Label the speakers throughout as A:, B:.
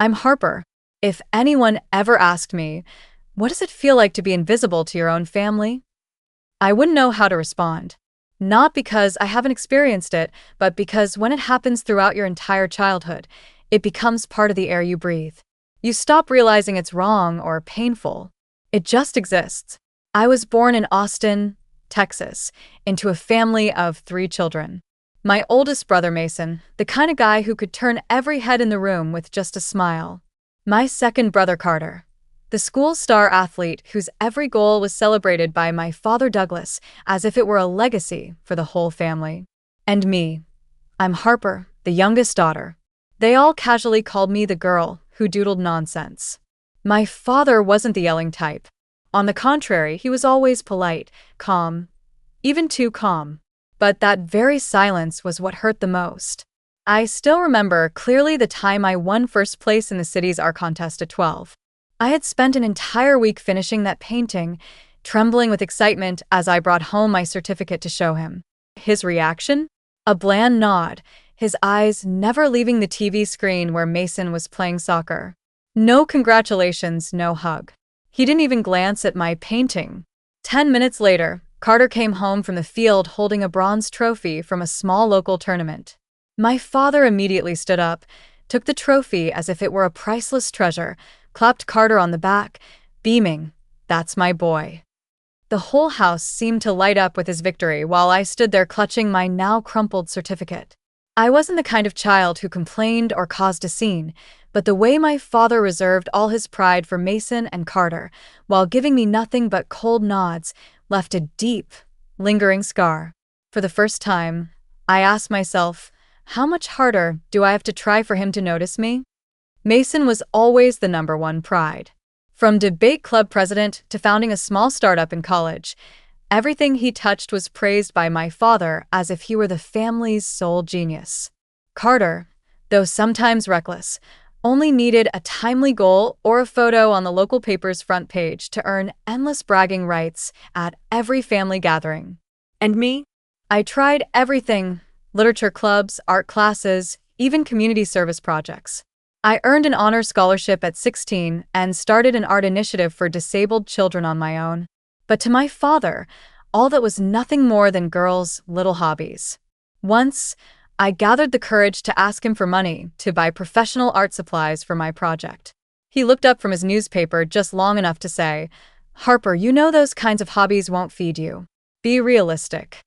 A: I'm Harper. If anyone ever asked me, what does it feel like to be invisible to your own family? I wouldn't know how to respond. Not because I haven't experienced it, but because when it happens throughout your entire childhood, it becomes part of the air you breathe. You stop realizing it's wrong or painful. It just exists. I was born in Austin, Texas, into a family of 3 children. My oldest brother Mason, the kind of guy who could turn every head in the room with just a smile. My second brother Carter, the school star athlete whose every goal was celebrated by my father Douglas as if it were a legacy for the whole family. And me. I'm Harper, the youngest daughter. They all casually called me the girl who doodled nonsense. My father wasn't the yelling type. On the contrary, he was always polite, calm, even too calm. But that very silence was what hurt the most. I still remember clearly the time I won first place in the city's art contest at 12. I had spent an entire week finishing that painting, trembling with excitement as I brought home my certificate to show him. His reaction? A bland nod, his eyes never leaving the TV screen where Mason was playing soccer. No congratulations, no hug. He didn't even glance at my painting. 10 minutes later, Carter came home from the field holding a bronze trophy from a small local tournament. My father immediately stood up, took the trophy as if it were a priceless treasure, clapped Carter on the back, beaming, "That's my boy." The whole house seemed to light up with his victory while I stood there clutching my now crumpled certificate. I wasn't the kind of child who complained or caused a scene, but the way my father reserved all his pride for Mason and Carter, while giving me nothing but cold nods, left a deep, lingering scar. For the first time, I asked myself, how much harder do I have to try for him to notice me? Mason was always the #1 pride. From debate club president to founding a small startup in college, everything he touched was praised by my father as if he were the family's sole genius. Carter, though sometimes reckless, only needed a timely goal or a photo on the local paper's front page to earn endless bragging rights at every family gathering. And me? I tried everything: literature clubs, art classes, even community service projects. I earned an honor scholarship at 16 and started an art initiative for disabled children on my own. But to my father, all that was nothing more than girls' little hobbies. Once, I gathered the courage to ask him for money to buy professional art supplies for my project. He looked up from his newspaper just long enough to say, "Harper, you know those kinds of hobbies won't feed you. Be realistic."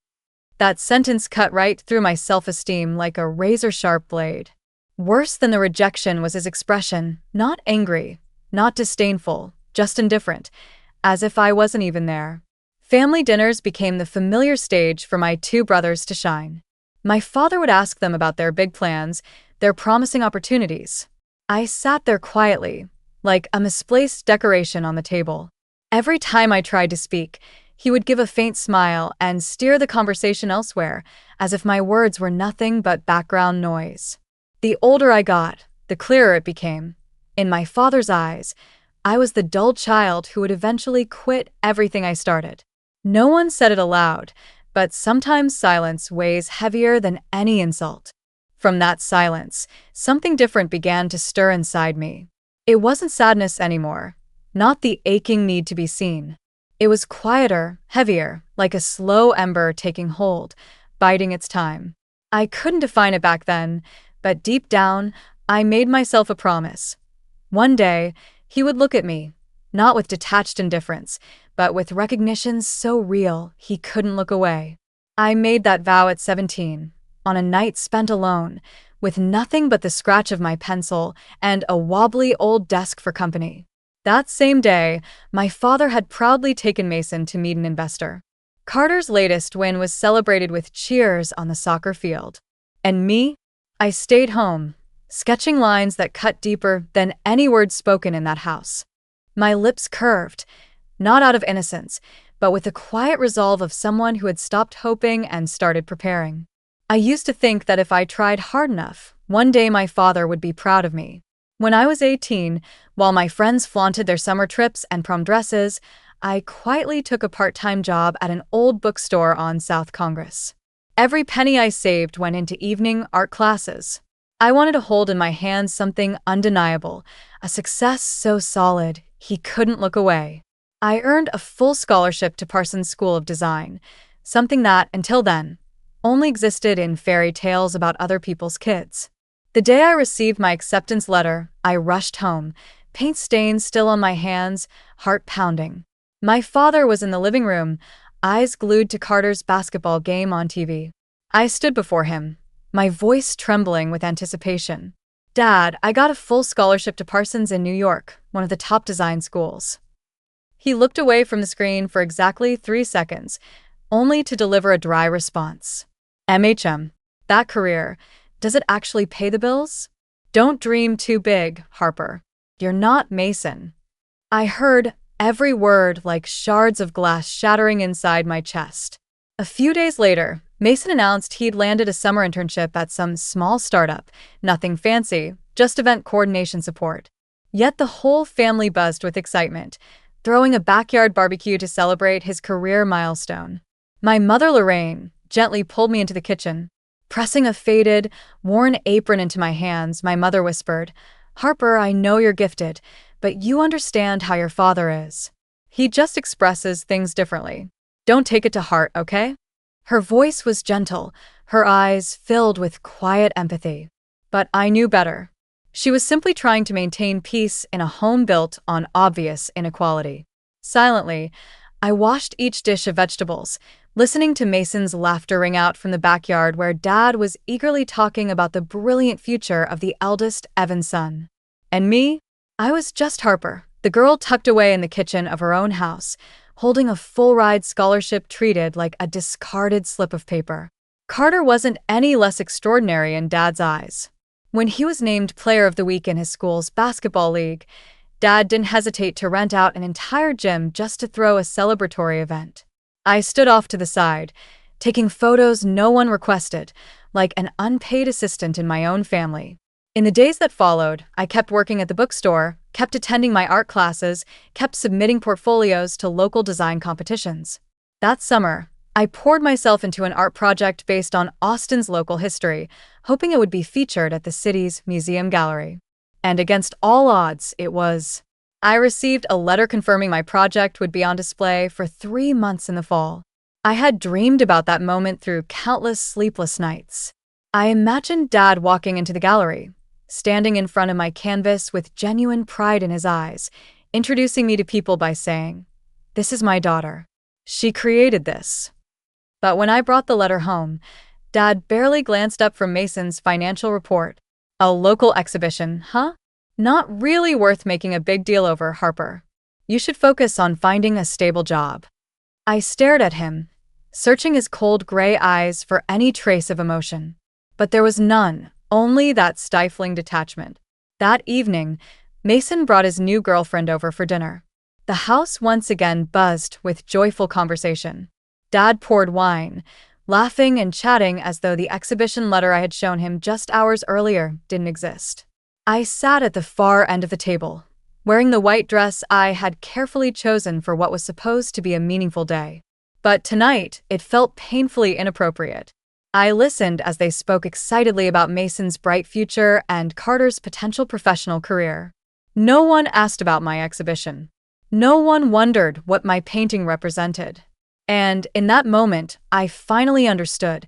A: That sentence cut right through my self-esteem like a razor-sharp blade. Worse than the rejection was his expression, not angry, not disdainful, just indifferent, as if I wasn't even there. Family dinners became the familiar stage for my 2 brothers to shine. My father would ask them about their big plans, their promising opportunities. I sat there quietly, like a misplaced decoration on the table. Every time I tried to speak, he would give a faint smile and steer the conversation elsewhere, as if my words were nothing but background noise. The older I got, the clearer it became. In my father's eyes, I was the dull child who would eventually quit everything I started. No one said it aloud, but sometimes silence weighs heavier than any insult. From that silence, something different began to stir inside me. It wasn't sadness anymore, not the aching need to be seen. It was quieter, heavier, like a slow ember taking hold, biding its time. I couldn't define it back then, but deep down, I made myself a promise. One day, he would look at me, not with detached indifference, but with recognition so real he couldn't look away. I made that vow at 17, on a night spent alone, with nothing but the scratch of my pencil and a wobbly old desk for company. That same day, my father had proudly taken Mason to meet an investor. Carter's latest win was celebrated with cheers on the soccer field. And me? I stayed home, sketching lines that cut deeper than any words spoken in that house. My lips curved, not out of innocence, but with the quiet resolve of someone who had stopped hoping and started preparing. I used to think that if I tried hard enough, one day my father would be proud of me. When I was 18, while my friends flaunted their summer trips and prom dresses, I quietly took a part-time job at an old bookstore on South Congress. Every penny I saved went into evening art classes. I wanted to hold in my hands something undeniable, a success so solid he couldn't look away. I earned a full scholarship to Parsons School of Design, something that, until then, only existed in fairy tales about other people's kids. The day I received my acceptance letter, I rushed home, paint stains still on my hands, heart pounding. My father was in the living room, eyes glued to Carter's basketball game on TV. I stood before him, my voice trembling with anticipation. "Dad, I got a full scholarship to Parsons in New York, one of the top design schools." He looked away from the screen for exactly 3 seconds, only to deliver a dry response. "MHM. That career. Does it actually pay the bills? Don't dream too big, Harper. You're not Mason." I heard every word like shards of glass shattering inside my chest. A few days later, Mason announced he'd landed a summer internship at some small startup, nothing fancy, just event coordination support. Yet the whole family buzzed with excitement, throwing a backyard barbecue to celebrate his career milestone. My mother, Lorraine, gently pulled me into the kitchen. Pressing a faded, worn apron into my hands, my mother whispered, "Harper, I know you're gifted, but you understand how your father is. He just expresses things differently. Don't take it to heart, okay?" Her voice was gentle, her eyes filled with quiet empathy. But I knew better. She was simply trying to maintain peace in a home built on obvious inequality. Silently, I washed each dish of vegetables, listening to Mason's laughter ring out from the backyard where Dad was eagerly talking about the brilliant future of the eldest Evan's son. And me? I was just Harper, the girl tucked away in the kitchen of her own house, holding a full-ride scholarship treated like a discarded slip of paper. Carter wasn't any less extraordinary in Dad's eyes. When he was named Player of the Week in his school's basketball league, Dad didn't hesitate to rent out an entire gym just to throw a celebratory event. I stood off to the side, taking photos no one requested, like an unpaid assistant in my own family. In the days that followed, I kept working at the bookstore, kept attending my art classes, kept submitting portfolios to local design competitions. That summer, I poured myself into an art project based on Austin's local history, hoping it would be featured at the city's museum gallery. And against all odds, it was. I received a letter confirming my project would be on display for 3 months in the fall. I had dreamed about that moment through countless sleepless nights. I imagined Dad walking into the gallery, standing in front of my canvas with genuine pride in his eyes, introducing me to people by saying, "This is my daughter. She created this." But when I brought the letter home, Dad barely glanced up from Mason's financial report. "A local exhibition, huh? Not really worth making a big deal over, Harper. You should focus on finding a stable job." I stared at him, searching his cold gray eyes for any trace of emotion. But there was none, only that stifling detachment. That evening, Mason brought his new girlfriend over for dinner. The house once again buzzed with joyful conversation. Dad poured wine, laughing and chatting as though the exhibition letter I had shown him just hours earlier didn't exist. I sat at the far end of the table, wearing the white dress I had carefully chosen for what was supposed to be a meaningful day. But tonight, it felt painfully inappropriate. I listened as they spoke excitedly about Mason's bright future and Carter's potential professional career. No one asked about my exhibition. No one wondered what my painting represented. And in that moment, I finally understood.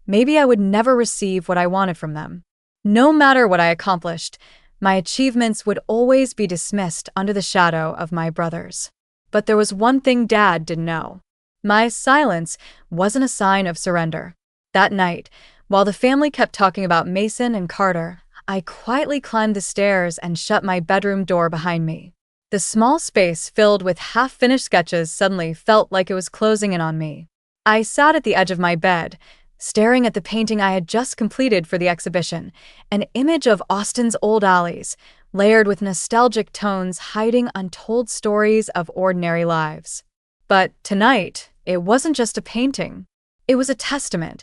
A: Maybe I would never receive what I wanted from them. No matter what I accomplished, my achievements would always be dismissed under the shadow of my brothers. But there was one thing Dad didn't know. My silence wasn't a sign of surrender. That night, while the family kept talking about Mason and Carter, I quietly climbed the stairs and shut my bedroom door behind me. The small space filled with half-finished sketches suddenly felt like it was closing in on me. I sat at the edge of my bed, staring at the painting I had just completed for the exhibition, an image of Austin's old alleys, layered with nostalgic tones hiding untold stories of ordinary lives. But tonight, it wasn't just a painting. It was a testament,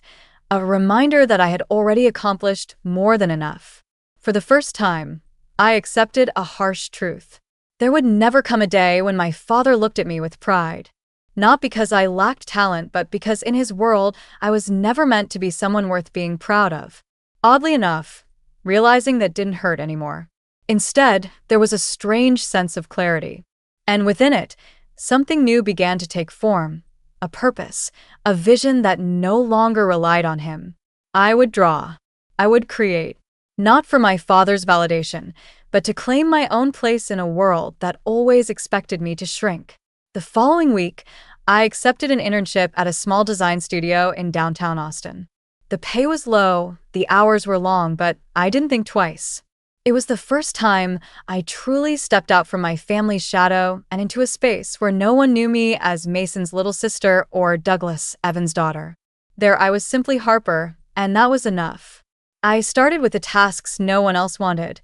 A: a reminder that I had already accomplished more than enough. For the first time, I accepted a harsh truth. There would never come a day when my father looked at me with pride. Not because I lacked talent, but because in his world, I was never meant to be someone worth being proud of. Oddly enough, realizing that didn't hurt anymore. Instead, there was a strange sense of clarity. And within it, something new began to take form, a purpose, a vision that no longer relied on him. I would draw. I would create, not for my father's validation, but to claim my own place in a world that always expected me to shrink. The following week, I accepted an internship at a small design studio in downtown Austin. The pay was low, the hours were long, but I didn't think twice. It was the first time I truly stepped out from my family's shadow and into a space where no one knew me as Mason's little sister or Douglas, Evan's daughter. There I was simply Harper, and that was enough. I started with the tasks no one else wanted: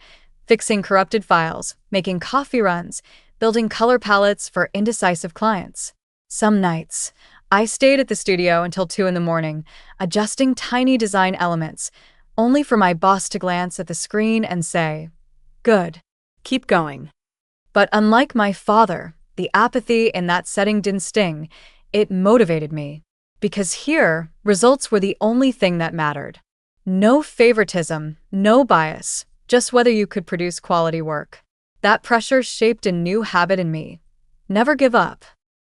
A: fixing corrupted files, making coffee runs, building color palettes for indecisive clients. Some nights, I stayed at the studio until 2 in the morning, adjusting tiny design elements, only for my boss to glance at the screen and say, "Good. Keep going." But unlike my father, the apathy in that setting didn't sting. It motivated me. Because here, results were the only thing that mattered. No favoritism, no bias, just whether you could produce quality work. That pressure shaped a new habit in me. Never give up.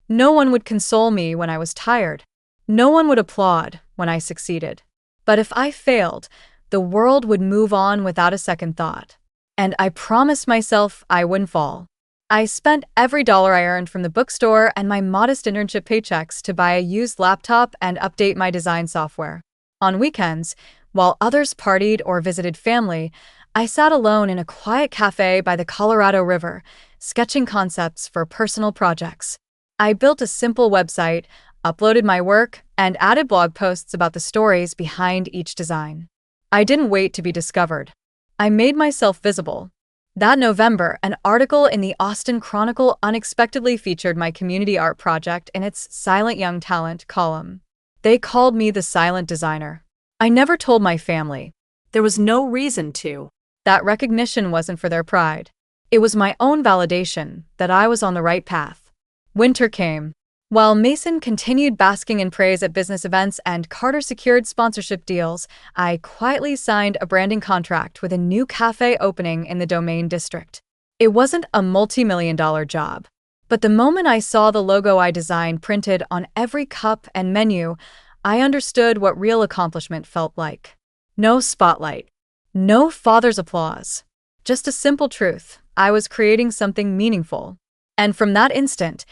A: No one would console me when I was tired. No one would applaud when I succeeded. But if I failed, the world would move on without a second thought. And I promised myself I wouldn't fall. I spent every dollar I earned from the bookstore and my modest internship paychecks to buy a used laptop and update my design software. On weekends, while others partied or visited family, I sat alone in a quiet cafe by the Colorado River, sketching concepts for personal projects. I built a simple website, uploaded my work, and added blog posts about the stories behind each design. I didn't wait to be discovered. I made myself visible. That November, an article in the Austin Chronicle unexpectedly featured my community art project in its Silent Young Talent column. They called me the silent designer. I never told my family. There was no reason to. That recognition wasn't for their pride. It was my own validation that I was on the right path. Winter came. While Mason continued basking in praise at business events and Carter secured sponsorship deals, I quietly signed a branding contract with a new cafe opening in the Domain District. It wasn't a multi-million-dollar job, but the moment I saw the logo I designed printed on every cup and menu, I understood what real accomplishment felt like. No spotlight, no father's applause, just a simple truth: I was creating something meaningful. And from that instant,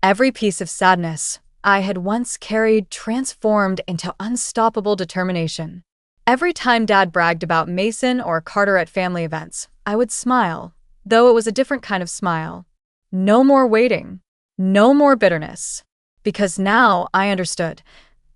A: every piece of sadness I had once carried transformed into unstoppable determination. Every time Dad bragged about Mason or Carter at family events, I would smile, though it was a different kind of smile. No more waiting. No more bitterness. Because now I understood.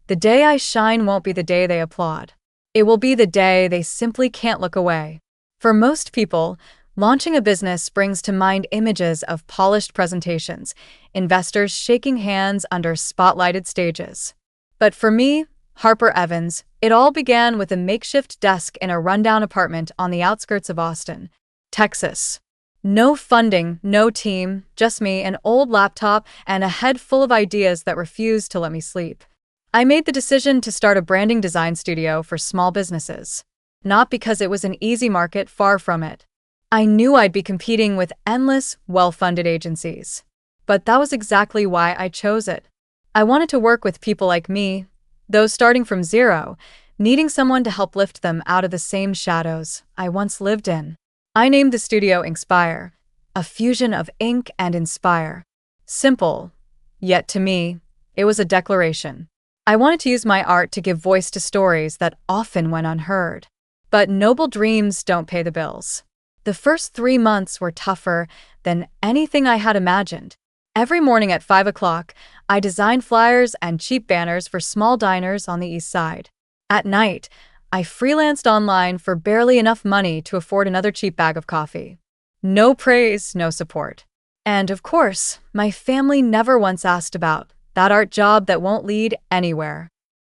A: The day I shine won't be the day they applaud. It will be the day they simply can't look away. For most people, launching a business brings to mind images of polished presentations, investors shaking hands under spotlighted stages. But for me, Harper Evans, it all began with a makeshift desk in a rundown apartment on the outskirts of Austin, Texas. No funding, no team, just me, an old laptop, and a head full of ideas that refused to let me sleep. I made the decision to start a branding design studio for small businesses. Not because it was an easy market, far from it. I knew I'd be competing with endless, well-funded agencies. But that was exactly why I chose it. I wanted to work with people like me, those starting from zero, needing someone to help lift them out of the same shadows I once lived in. I named the studio Inspire, a fusion of ink and inspire. Simple, yet to me, it was a declaration. I wanted to use my art to give voice to stories that often went unheard. But noble dreams don't pay the bills. The first 3 months were tougher than anything I had imagined. Every morning at 5 o'clock, I designed flyers and cheap banners for small diners on the east side. At night, I freelanced online for barely enough money to afford another cheap bag of coffee. No praise, no support. And of course, my family never once asked about that art job that won't lead anywhere.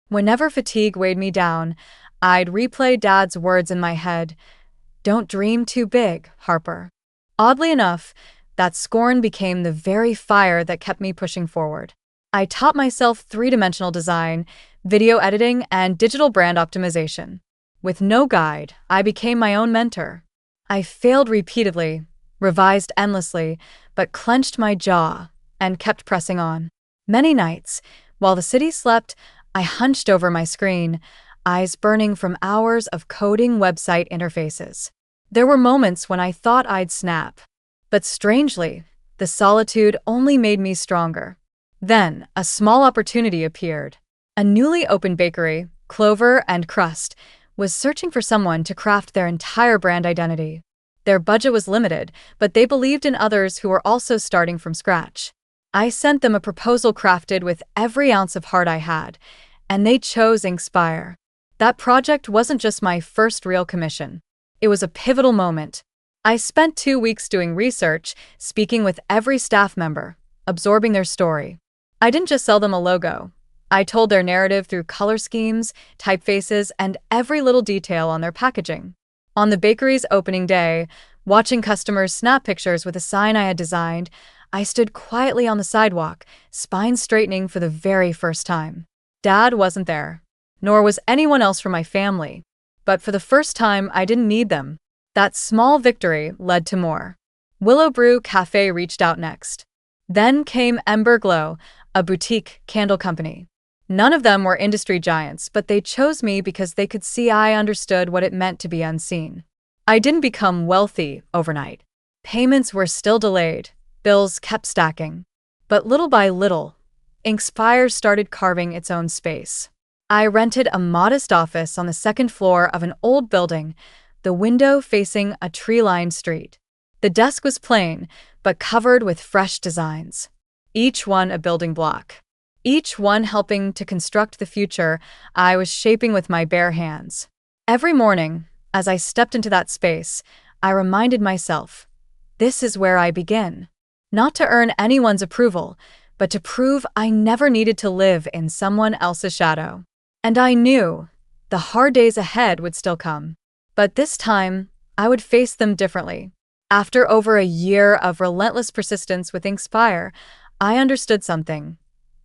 A: Whenever fatigue weighed me down, I'd replay Dad's words in my head: "Don't dream too big, Harper." Oddly enough, that scorn became the very fire that kept me pushing forward. I taught myself three-dimensional design, video editing, and digital brand optimization. With no guide, I became my own mentor. I failed repeatedly, revised endlessly, but clenched my jaw and kept pressing on. Many nights, while the city slept, I hunched over my screen, eyes burning from hours of coding website interfaces. There were moments when I thought I'd snap. But strangely, the solitude only made me stronger. Then, a small opportunity appeared. A newly opened bakery, Clover and Crust, was searching for someone to craft their entire brand identity. Their budget was limited, but they believed in others who were also starting from scratch. I sent them a proposal crafted with every ounce of heart I had, and they chose Inspire. That project wasn't just my first real commission. It was a pivotal moment. I spent 2 weeks doing research, speaking with every staff member, absorbing their story. I didn't just sell them a logo. I told their narrative through color schemes, typefaces, and every little detail on their packaging. On the bakery's opening day, watching customers snap pictures with a sign I had designed, I stood quietly on the sidewalk, spine straightening for the very first time. Dad wasn't there, nor was anyone else from my family. But for the first time, I didn't need them. That small victory led to more. Willow Brew Cafe reached out next. Then came Ember Glow, a boutique candle company. None of them were industry giants, but they chose me because they could see I understood what it meant to be unseen. I didn't become wealthy overnight. Payments were still delayed, bills kept stacking. But little by little, Inspire started carving its own space. I rented a modest office on the second floor of an old building, the window facing a tree-lined street. The desk was plain, but covered with fresh designs. Each one a building block. Each one helping to construct the future I was shaping with my bare hands. Every morning, as I stepped into that space, I reminded myself, this is where I begin. Not to earn anyone's approval, but to prove I never needed to live in someone else's shadow. And I knew the hard days ahead would still come. But this time, I would face them differently. After over a year of relentless persistence with Inspire, I understood something.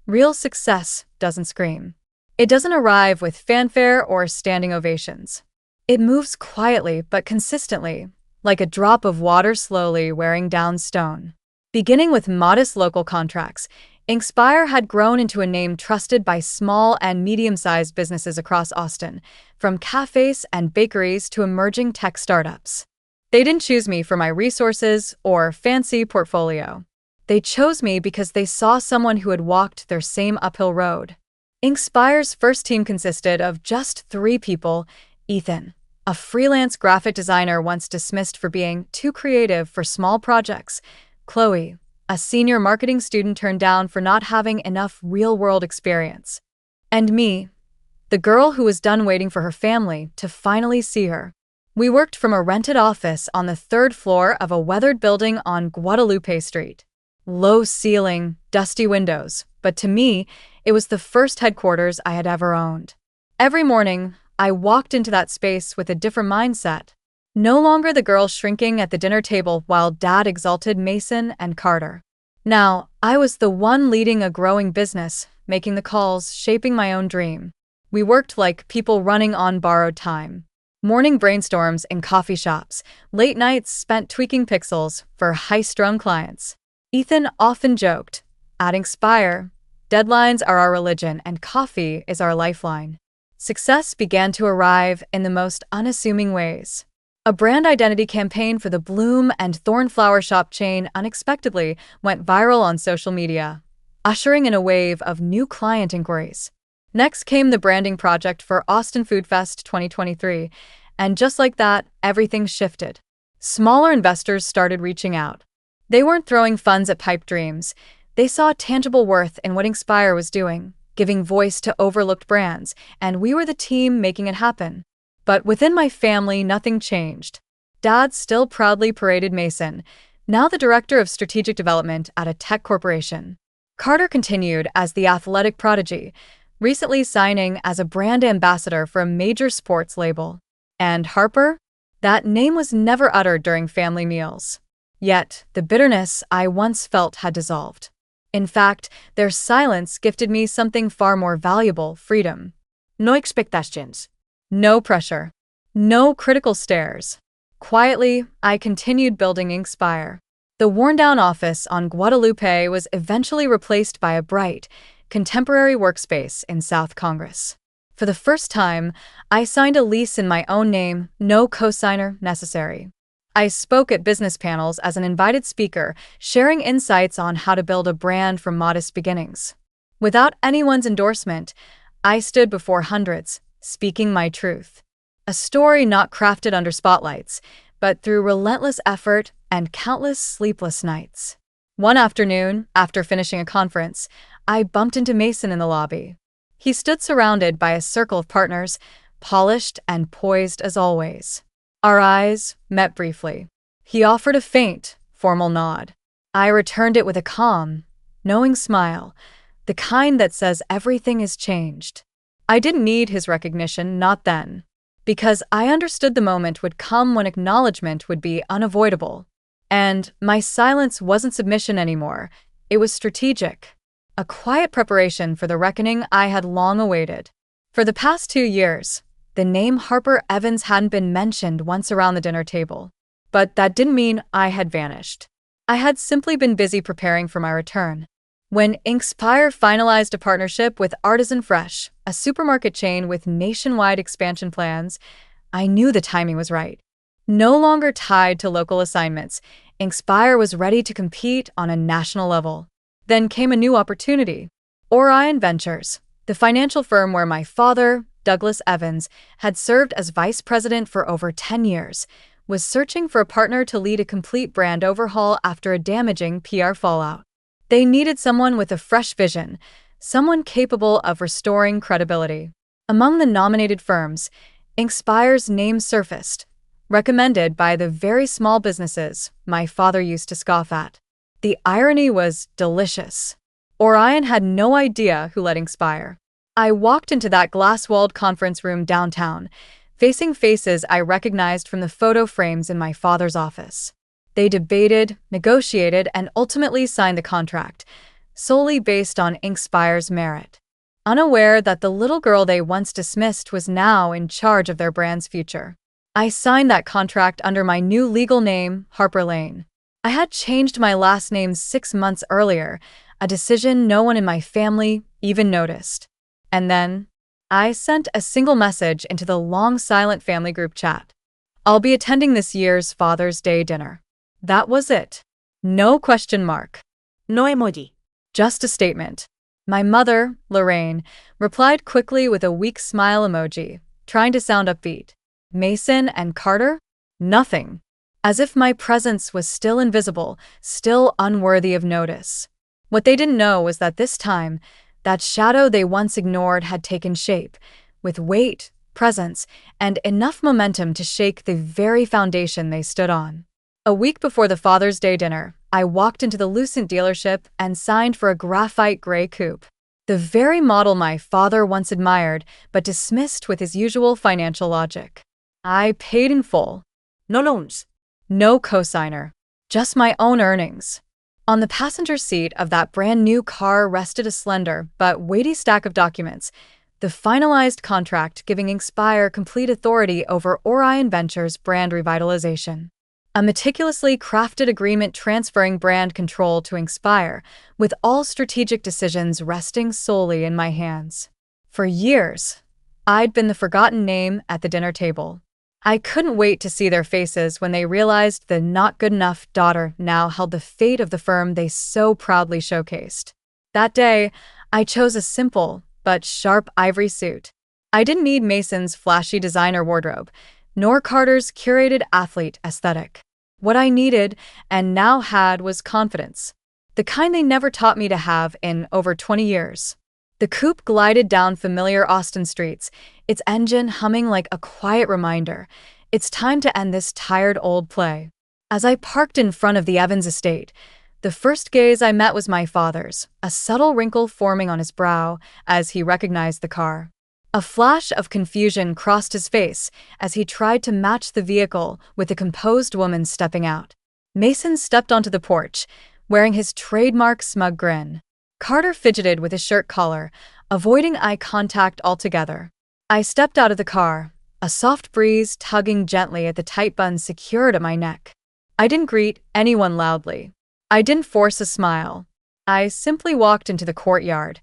A: Real success doesn't scream. It doesn't arrive with fanfare or standing ovations. It moves quietly but consistently, like a drop of water slowly wearing down stone. Beginning with modest local contracts, Inspire had grown into a name trusted by small and medium-sized businesses across Austin, from cafes and bakeries to emerging tech startups. They didn't choose me for my resources or fancy portfolio. They chose me because they saw someone who had walked their same uphill road. Inspire's first team consisted of just 3 people: Ethan, a freelance graphic designer once dismissed for being too creative for small projects; Chloe, a senior marketing student turned down for not having enough real-world experience; and me, the girl who was done waiting for her family to finally see her. We worked from a rented office on the 3rd floor of a weathered building on Guadalupe Street. Low ceiling, dusty windows, but to me, it was the first headquarters I had ever owned. Every morning, I walked into that space with a different mindset. No longer the girl shrinking at the dinner table while Dad exalted Mason and Carter. Now, I was the one leading a growing business, making the calls, shaping my own dream. We worked like people running on borrowed time. Morning brainstorms in coffee shops, late nights spent tweaking pixels for high-strung clients. Ethan often joked, at Inspire, deadlines are our religion and coffee is our lifeline. Success began to arrive in the most unassuming ways. A brand identity campaign for the Bloom and Thorn flower shop chain unexpectedly went viral on social media, ushering in a wave of new client inquiries. Next came the branding project for Austin Food Fest 2023, and just like that, everything shifted. Smaller investors started reaching out. They weren't throwing funds at pipe dreams. They saw tangible worth in what Inspire was doing, giving voice to overlooked brands, and we were the team making it happen. But within my family, nothing changed. Dad still proudly paraded Mason, now the director of strategic development at a tech corporation. Carter continued as the athletic prodigy, recently signing as a brand ambassador for a major sports label. And Harper? That name was never uttered during family meals. Yet, the bitterness I once felt had dissolved. In fact, their silence gifted me something far more valuable: freedom. No expectations. No pressure. No critical stares. Quietly, I continued building Inkspire. The worn-down office on Guadalupe was eventually replaced by a bright, contemporary workspace in South Congress. For the first time, I signed a lease in my own name, no cosigner necessary. I spoke at business panels as an invited speaker, sharing insights on how to build a brand from modest beginnings. Without anyone's endorsement, I stood before hundreds, speaking my truth. A story not crafted under spotlights, but through relentless effort and countless sleepless nights. One afternoon, after finishing a conference, I bumped into Mason in the lobby. He stood surrounded by a circle of partners, polished and poised as always. Our eyes met briefly. He offered a faint, formal nod. I returned it with a calm, knowing smile, the kind that says everything is changed. I didn't need his recognition, not then, because I understood the moment would come when acknowledgement would be unavoidable. And my silence wasn't submission anymore, it was strategic. A quiet preparation for the reckoning I had long awaited. For the past 2 years, the name Harper Evans hadn't been mentioned once around the dinner table. But that didn't mean I had vanished. I had simply been busy preparing for my return. When Inkspire finalized a partnership with Artisan Fresh, a supermarket chain with nationwide expansion plans, I knew the timing was right. No longer tied to local assignments, Inkspire was ready to compete on a national level. Then came a new opportunity. Orion Ventures, the financial firm where my father, Douglas Evans, had served as vice president for over 10 years, was searching for a partner to lead a complete brand overhaul after a damaging PR fallout. They needed someone with a fresh vision, someone capable of restoring credibility. Among the nominated firms, Inkspire's name surfaced, recommended by the very small businesses my father used to scoff at. The irony was delicious. Orion had no idea who led Inkspire. I walked into that glass-walled conference room downtown, facing faces I recognized from the photo frames in my father's office. They debated, negotiated, and ultimately signed the contract, solely based on Inkspire's merit. Unaware that the little girl they once dismissed was now in charge of their brand's future. I signed that contract under my new legal name, Harper Lane. I had changed my last name 6 months earlier, a decision no one in my family even noticed. And then, I sent a single message into the long silent family group chat. I'll be attending this year's Father's Day dinner. That was it. No question mark.
B: No emoji.
A: Just a statement. My mother, Lorraine, replied quickly with a weak smile emoji, trying to sound upbeat. Mason and Carter? Nothing. As if my presence was still invisible, still unworthy of notice. What they didn't know was that this time, that shadow they once ignored had taken shape, with weight, presence, and enough momentum to shake the very foundation they stood on. A week before the Father's Day dinner, I walked into the Lucent dealership and signed for a graphite gray coupe. The very model my father once admired, but dismissed with his usual financial logic. I paid in full.
B: No loans.
A: No cosigner. Just my own earnings. On the passenger seat of that brand new car rested a slender but weighty stack of documents, the finalized contract giving Inkspire complete authority over Orion Ventures' brand revitalization. A meticulously crafted agreement transferring brand control to Inkspire, with all strategic decisions resting solely in my hands. For years, I'd been the forgotten name at the dinner table. I couldn't wait to see their faces when they realized the not-good-enough daughter now held the fate of the firm they so proudly showcased. That day, I chose a simple but sharp ivory suit. I didn't need Mason's flashy designer wardrobe, nor Carter's curated athlete aesthetic. What I needed, and now had, was confidence. The kind they never taught me to have in over 20 years. The coupe glided down familiar Austin streets, its engine humming like a quiet reminder. It's time to end this tired old play. As I parked in front of the Evans estate, the first gaze I met was my father's, a subtle wrinkle forming on his brow as he recognized the car. A flash of confusion crossed his face as he tried to match the vehicle with a composed woman stepping out. Mason stepped onto the porch, wearing his trademark smug grin. Carter fidgeted with his shirt collar, avoiding eye contact altogether. I stepped out of the car, a soft breeze tugging gently at the tight bun secured at my neck. I didn't greet anyone loudly. I didn't force a smile. I simply walked into the courtyard,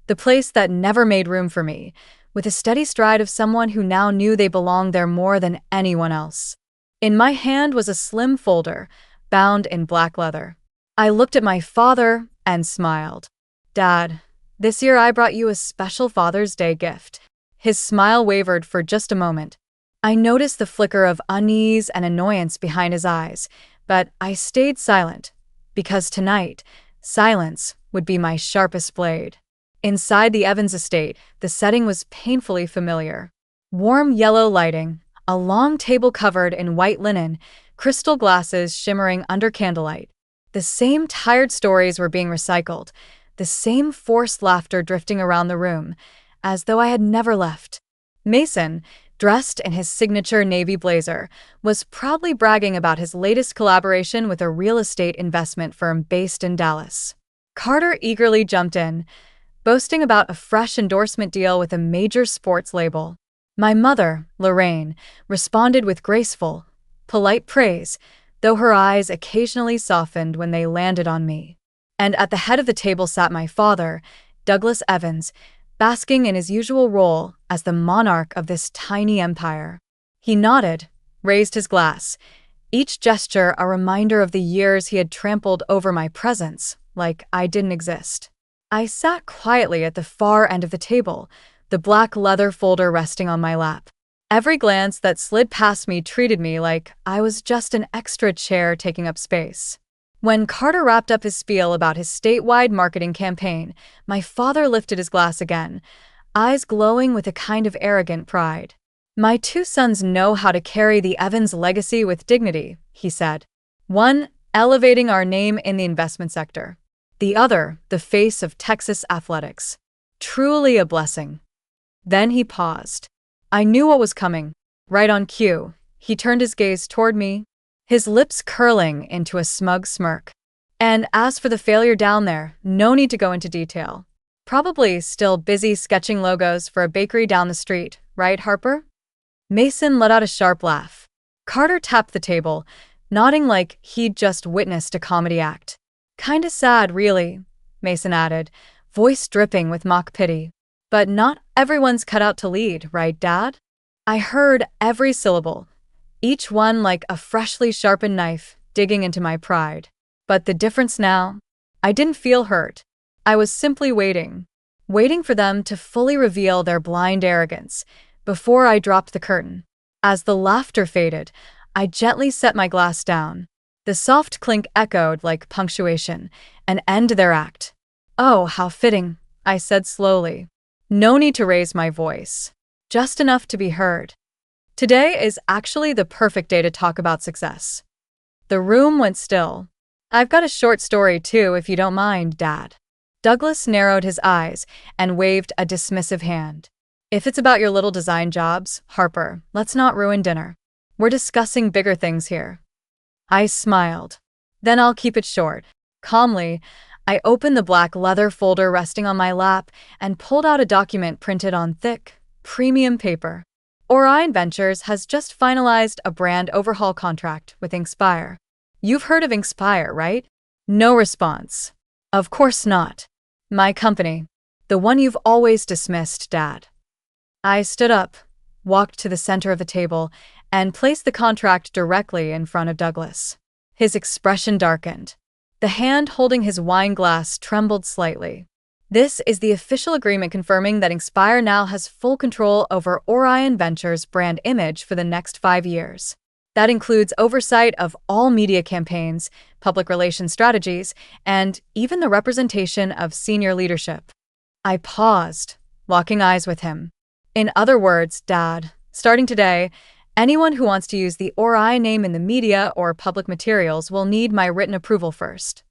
A: the place that never made room for me, with a steady stride of someone who now knew they belonged there more than anyone else. In my hand was a slim folder, bound in black leather. I looked at my father and smiled. "Dad, this year I brought you a special Father's Day gift." His smile wavered for just a moment. I noticed the flicker of unease and annoyance behind his eyes, but I stayed silent, because tonight, silence would be my sharpest blade. Inside the Evans estate, the setting was painfully familiar. Warm yellow lighting, a long table covered in white linen, crystal glasses shimmering under candlelight. The same tired stories were being recycled, the same forced laughter drifting around the room, as though I had never left. Mason, dressed in his signature navy blazer, was proudly bragging about his latest collaboration with a real estate investment firm based in Dallas. Carter eagerly jumped in, boasting about a fresh endorsement deal with a major sports label. My mother, Lorraine, responded with graceful, polite praise, though her eyes occasionally softened when they landed on me. And at the head of the table sat my father, Douglas Evans, basking in his usual role as the monarch of this tiny empire. He nodded, raised his glass, each gesture a reminder of the years he had trampled over my presence, like I didn't exist. I sat quietly at the far end of the table, the black leather folder resting on my lap. Every glance that slid past me treated me like I was just an extra chair taking up space. When Carter wrapped up his spiel about his statewide marketing campaign, my father lifted his glass again, eyes glowing with a kind of arrogant pride. "My two sons know how to carry the Evans legacy with dignity," he said. "One, elevating our name in the investment sector. The other, the face of Texas athletics. Truly a blessing." Then he paused. I knew what was coming. Right on cue, he turned his gaze toward me, his lips curling into a smug smirk. "And as for the failure down there, no need to go into detail. Probably still busy sketching logos for a bakery down the street, right, Harper?" Mason let out a sharp laugh. Carter tapped the table, nodding like he'd just witnessed a comedy act. "Kinda sad, really," Mason added, voice dripping with mock pity. "But not everyone's cut out to lead, right, Dad?" I heard every syllable, each one like a freshly sharpened knife digging into my pride. But the difference now? I didn't feel hurt. I was simply waiting for them to fully reveal their blind arrogance before I dropped the curtain. As the laughter faded, I gently set my glass down. The soft clink echoed like punctuation, an end to their act. "Oh, how fitting," I said slowly. No need to raise my voice. Just enough to be heard. "Today is actually the perfect day to talk about success." The room went still. "I've got a short story too, if you don't mind, Dad." Douglas narrowed his eyes and waved a dismissive hand. "If it's about your little design jobs, Harper, let's not ruin dinner. We're discussing bigger things here." I smiled. "Then I'll keep it short." Calmly, I opened the black leather folder resting on my lap and pulled out a document printed on thick, premium paper. Orion Ventures has just finalized a brand overhaul contract with Inspire. You've heard of Inspire, right? No response. "Of course not. My company. The one you've always dismissed, Dad." I stood up, walked to the center of the table, and placed the contract directly in front of Douglas. His expression darkened. The hand holding his wine glass trembled slightly. "This is the official agreement confirming that Inspire now has full control over Orion Ventures' brand image for the next 5 years. That includes oversight of all media campaigns, public relations strategies, and even the representation of senior leadership." I paused, locking eyes with him. "In other words, Dad, starting today, anyone who wants to use the Orion name in the media or public materials will need my written approval first."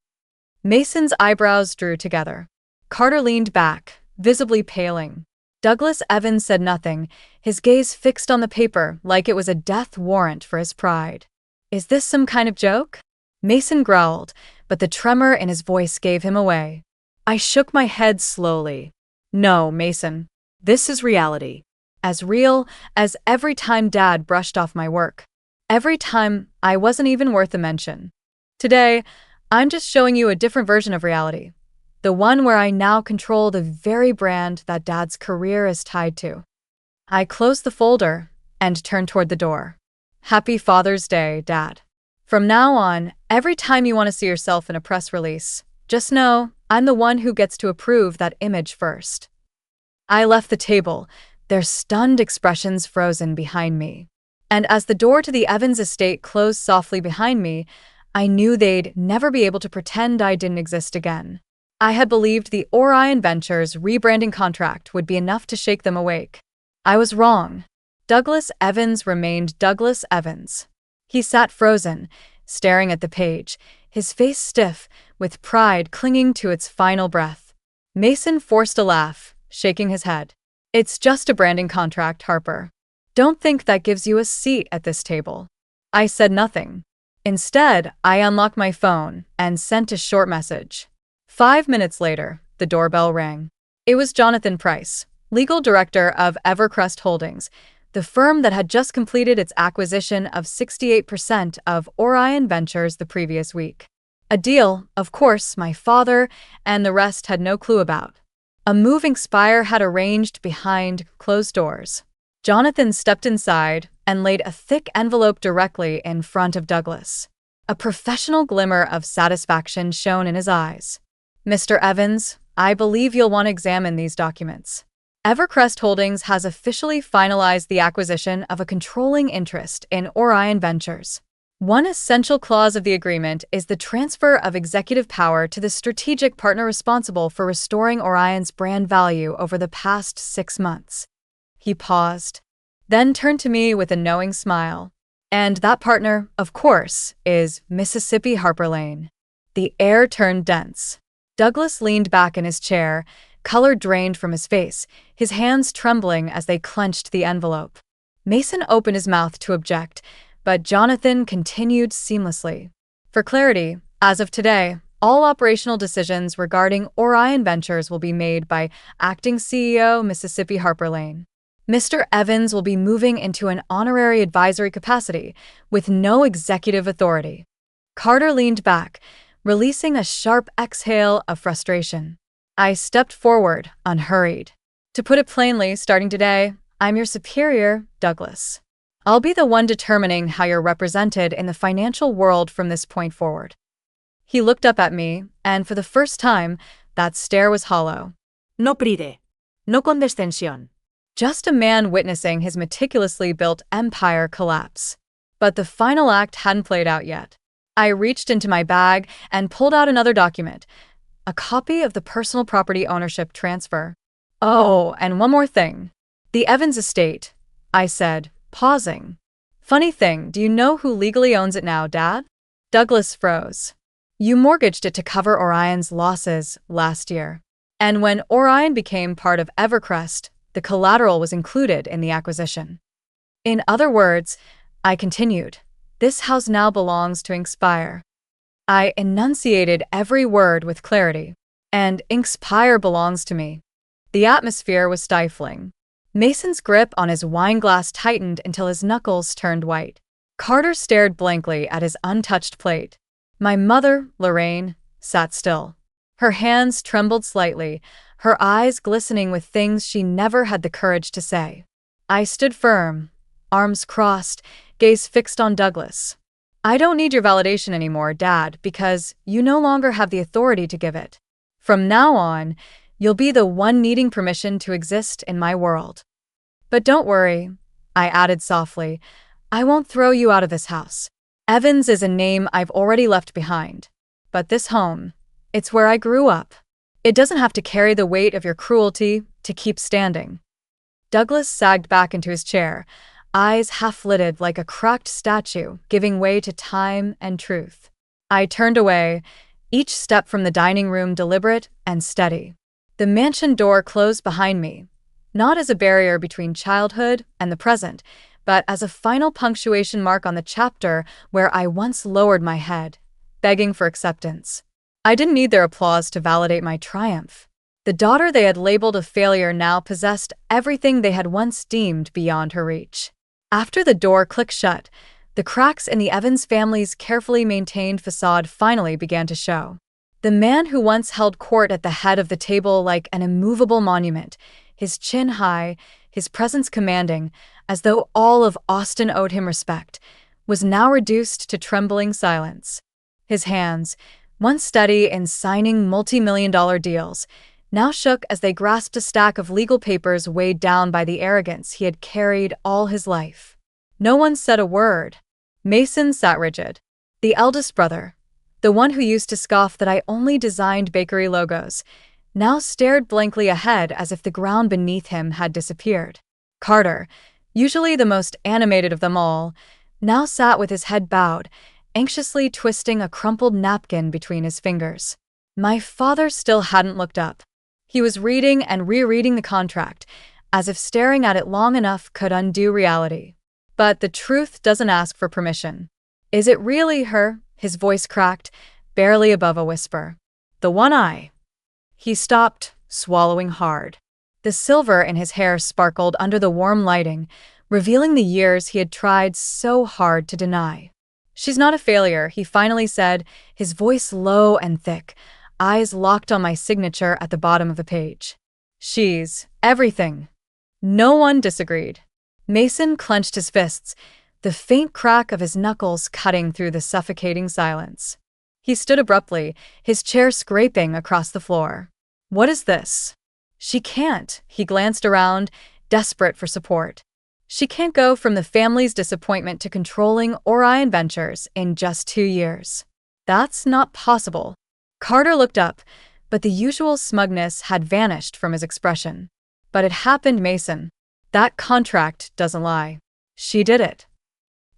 A: Mason's eyebrows drew together. Carter leaned back, visibly paling. Douglas Evans said nothing, his gaze fixed on the paper like it was a death warrant for his pride. "Is this some kind of joke?" Mason growled, but the tremor in his voice gave him away. I shook my head slowly. "No, Mason. This is reality. as real as every time Dad brushed off my work, every time I wasn't even worth a mention. Today, I'm just showing you a different version of reality, the one where I now control the very brand that Dad's career is tied to. I closed the folder and turned toward the door. Happy Father's Day, Dad. From now on, every time you want to see yourself in a press release, just know I'm the one who gets to approve that image first. I left the table, their stunned expressions frozen behind me. And as the door to the Evans estate closed softly behind me, I knew they'd never be able to pretend I didn't exist again. I had believed the Orion Ventures rebranding contract would be enough to shake them awake. I was wrong. Douglas Evans remained Douglas Evans. He sat frozen, staring at the page, his face stiff, with pride clinging to its final breath. Mason forced a laugh, shaking his head. It's just a branding contract, Harper. Don't think that gives you a seat at this table. I said nothing. Instead, I unlocked my phone and sent a short message. 5 minutes later, the doorbell rang. It was Jonathan Price, legal director of Evercrest Holdings, the firm that had just completed its acquisition of 68% of Orion Ventures the previous week. A deal, of course, my father and the rest had no clue about. A moving spire had arranged behind closed doors. Jonathan stepped inside and laid a thick envelope directly in front of Douglas. A professional glimmer of satisfaction shone in his eyes. Mr. Evans, I believe you'll want to examine these documents. Evercrest Holdings has officially finalized the acquisition of a controlling interest in Orion Ventures. One essential clause of the agreement is the transfer of executive power to the strategic partner responsible for restoring Orion's brand value over the past 6 months. He paused, then turned to me with a knowing smile. And that partner, of course, is Mississippi Harper Lane. The air turned dense. Douglas leaned back in his chair, color drained from his face, his hands trembling as they clenched the envelope. Mason opened his mouth to object, but Jonathan continued seamlessly. For clarity, as of today, all operational decisions regarding Orion Ventures will be made by Acting CEO Mississippi Harper Lane. Mr. Evans will be moving into an honorary advisory capacity with no executive authority. Carter leaned back, releasing a sharp exhale of frustration. I stepped forward, unhurried. To put it plainly, starting today, I'm your superior, Douglas. I'll be the one determining how you're represented in the financial world from this point forward. He looked up at me, and for the first time, that stare was hollow.
B: No pride. No condescensión.
A: Just a man witnessing his meticulously built empire collapse. But the final act hadn't played out yet. I reached into my bag and pulled out another document, a copy of the personal property ownership transfer. Oh, and one more thing. The Evans estate, I said, pausing. Funny thing, do you know who legally owns it now, Dad? Douglas froze. You mortgaged it to cover Orion's losses last year. And when Orion became part of Evercrest, the collateral was included in the acquisition. In other words, I continued, this house now belongs to Inkspire. I enunciated every word with clarity. And Inkspire belongs to me. The atmosphere was stifling. Mason's grip on his wine glass tightened until his knuckles turned white. Carter stared blankly at his untouched plate. My mother, Lorraine, sat still. Her hands trembled slightly, her eyes glistening with things she never had the courage to say. I stood firm, arms crossed, gaze fixed on Douglas. I don't need your validation anymore, Dad, because you no longer have the authority to give it. From now on, you'll be the one needing permission to exist in my world. But don't worry, I added softly, I won't throw you out of this house. Evans is a name I've already left behind. But this home, it's where I grew up. It doesn't have to carry the weight of your cruelty to keep standing. Douglas sagged back into his chair, eyes half-lidded like a cracked statue, giving way to time and truth. I turned away, each step from the dining room deliberate and steady. The mansion door closed behind me, not as a barrier between childhood and the present, but as a final punctuation mark on the chapter where I once lowered my head, begging for acceptance. I didn't need their applause to validate my triumph. The daughter they had labeled a failure now possessed everything they had once deemed beyond her reach. After the door clicked shut, the cracks in the Evans family's carefully maintained facade finally began to show. The man who once held court at the head of the table like an immovable monument, his chin high, his presence commanding, as though all of Austin owed him respect, was now reduced to trembling silence. His hands, once steady in signing multi-million-dollar deals, now shook as they grasped a stack of legal papers weighed down by the arrogance he had carried all his life. No one said a word. Mason sat rigid. The eldest brother, the one who used to scoff that I only designed bakery logos, now stared blankly ahead as if the ground beneath him had disappeared. Carter, usually the most animated of them all, now sat with his head bowed, anxiously twisting a crumpled napkin between his fingers. My father still hadn't looked up. He was reading and rereading the contract, as if staring at it long enough could undo reality. But the truth doesn't ask for permission. Is it really her? His voice cracked, barely above a whisper. The one eye. He stopped, swallowing hard. The silver in his hair sparkled under the warm lighting, revealing the years he had tried so hard to deny. She's not a failure, he finally said, his voice low and thick, eyes locked on my signature at the bottom of the page. She's everything. No one disagreed. Mason clenched his fists, the faint crack of his knuckles cutting through the suffocating silence. He stood abruptly, his chair scraping across the floor. What is this? She can't, he glanced around, desperate for support. She can't go from the family's disappointment to controlling Orion Ventures in just 2 years. That's not possible. Carter looked up, but the usual smugness had vanished from his expression. But it happened, Mason. That contract doesn't lie. She did it.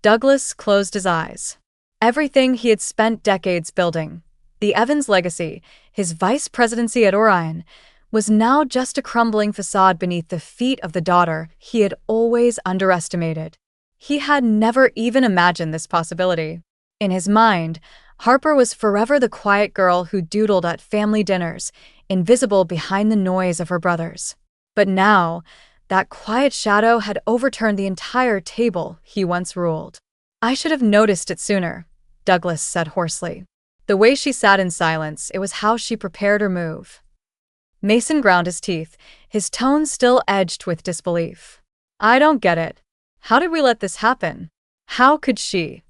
A: Douglas closed his eyes. Everything he had spent decades building, the Evans legacy, his vice presidency at Orion, was now just a crumbling facade beneath the feet of the daughter he had always underestimated. He had never even imagined this possibility. In his mind, Harper was forever the quiet girl who doodled at family dinners, invisible behind the noise of her brothers. But now, that quiet shadow had overturned the entire table he once ruled. I should have noticed it sooner, Douglas said hoarsely. The way she sat in silence, it was how she prepared her move. Mason ground his teeth, his tone still edged with disbelief. I don't get it. How did we let this happen? How could she?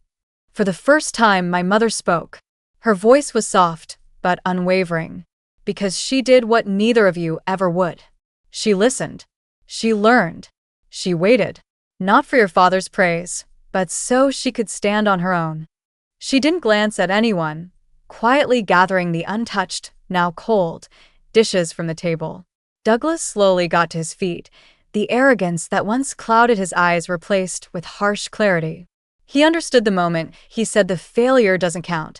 A: For the first time, my mother spoke. Her voice was soft, but unwavering. Because she did what neither of you ever would. She listened. She learned. She waited. Not for your father's praise, but so she could stand on her own. She didn't glance at anyone, quietly gathering the untouched, now cold, dishes from the table. Douglas slowly got to his feet, the arrogance that once clouded his eyes replaced with harsh clarity. He understood the moment he said the failure doesn't count,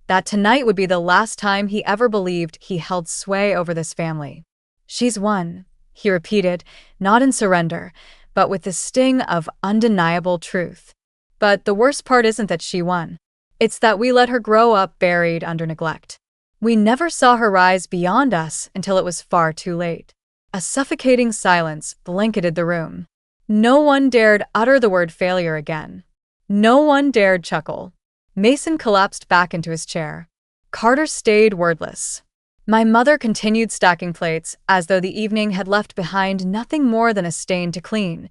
A: that tonight would be the last time he ever believed he held sway over this family. She's won, he repeated, not in surrender, but with the sting of undeniable truth. But the worst part isn't that she won. It's that we let her grow up buried under neglect. We never saw her rise beyond us until it was far too late. A suffocating silence blanketed the room. No one dared utter the word failure again. No one dared chuckle. Mason collapsed back into his chair. Carter stayed wordless. My mother continued stacking plates as though the evening had left behind nothing more than a stain to clean,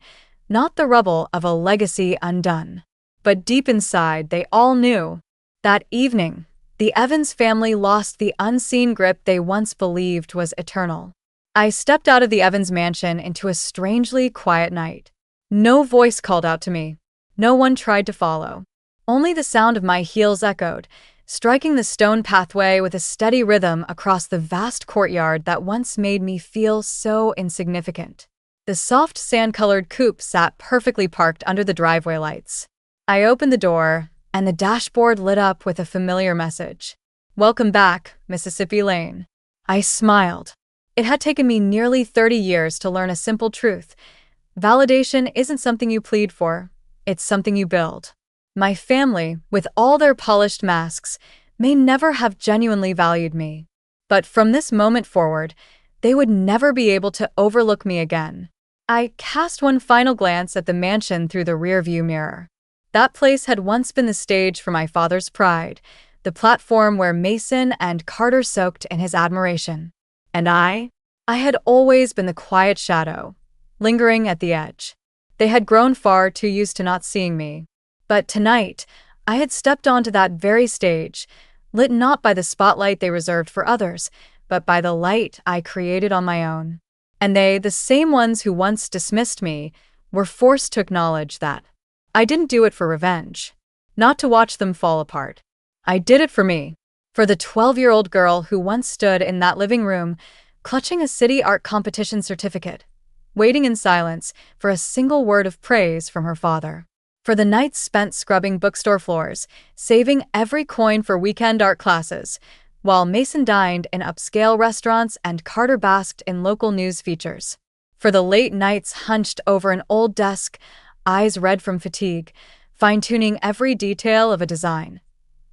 A: not the rubble of a legacy undone. But deep inside, they all knew. That evening, the Evans family lost the unseen grip they once believed was eternal. I stepped out of the Evans mansion into a strangely quiet night. No voice called out to me. No one tried to follow. Only the sound of my heels echoed, striking the stone pathway with a steady rhythm across the vast courtyard that once made me feel so insignificant. The soft sand-colored coupe sat perfectly parked under the driveway lights. I opened the door, and the dashboard lit up with a familiar message. Welcome back, Mississippi Lane. I smiled. It had taken me nearly 30 years to learn a simple truth. Validation isn't something you plead for. It's something you build. My family, with all their polished masks, may never have genuinely valued me. But from this moment forward, They would never be able to overlook me again. I cast one final glance at the mansion through the rearview mirror. That place had once been the stage for my father's pride, the platform where Mason and Carter soaked in his admiration. And I had always been the quiet shadow, lingering at the edge. They had grown far too used to not seeing me. But tonight, I had stepped onto that very stage, lit not by the spotlight they reserved for others, but by the light I created on my own. And they, the same ones who once dismissed me, were forced to acknowledge that I didn't do it for revenge, not to watch them fall apart. I did it for me, for the 12-year-old girl who once stood in that living room, clutching a city art competition certificate, waiting in silence for a single word of praise from her father. For the nights spent scrubbing bookstore floors, saving every coin for weekend art classes, while Mason dined in upscale restaurants and Carter basked in local news features. For the late nights hunched over an old desk, eyes red from fatigue, fine-tuning every detail of a design,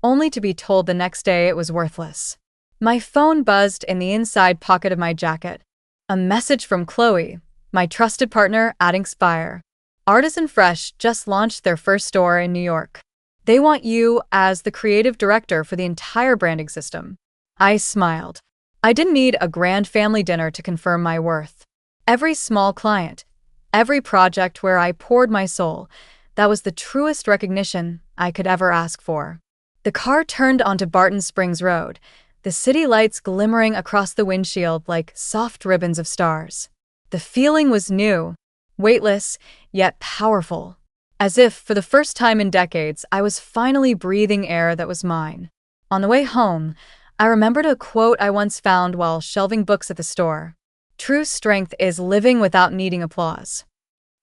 A: only to be told the next day it was worthless. My phone buzzed in the inside pocket of my jacket. A message from Chloe, my trusted partner at Inspire. Artisan Fresh just launched their first store in New York. They want you as the creative director for the entire branding system. I smiled. I didn't need a grand family dinner to confirm my worth. Every small client, every project where I poured my soul, that was the truest recognition I could ever ask for. The car turned onto Barton Springs Road, the city lights glimmering across the windshield like soft ribbons of stars. The feeling was new, weightless, yet powerful. As if, for the first time in decades, I was finally breathing air that was mine. On the way home, I remembered a quote I once found while shelving books at the store. True strength is living without needing applause.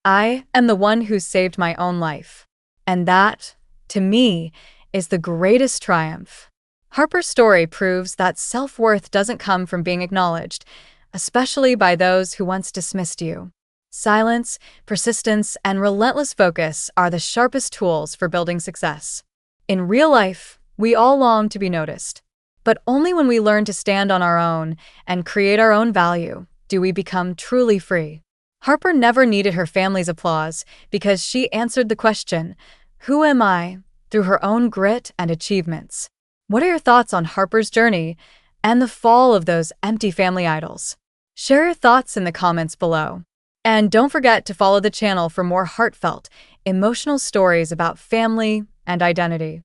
A: I am the one who saved my own life. And that, to me, is the greatest triumph. Harper's story proves that self-worth doesn't come from being acknowledged, especially by those who once dismissed you. Silence, persistence, and relentless focus are the sharpest tools for building success. In real life, we all long to be noticed. But only when we learn to stand on our own and create our own value do we become truly free. Harper never needed her family's applause because she answered the question, "Who am I?" through her own grit and achievements. What are your thoughts on Harper's journey and the fall of those empty family idols? Share your thoughts in the comments below. And don't forget to follow the channel for more heartfelt, emotional stories about family and identity.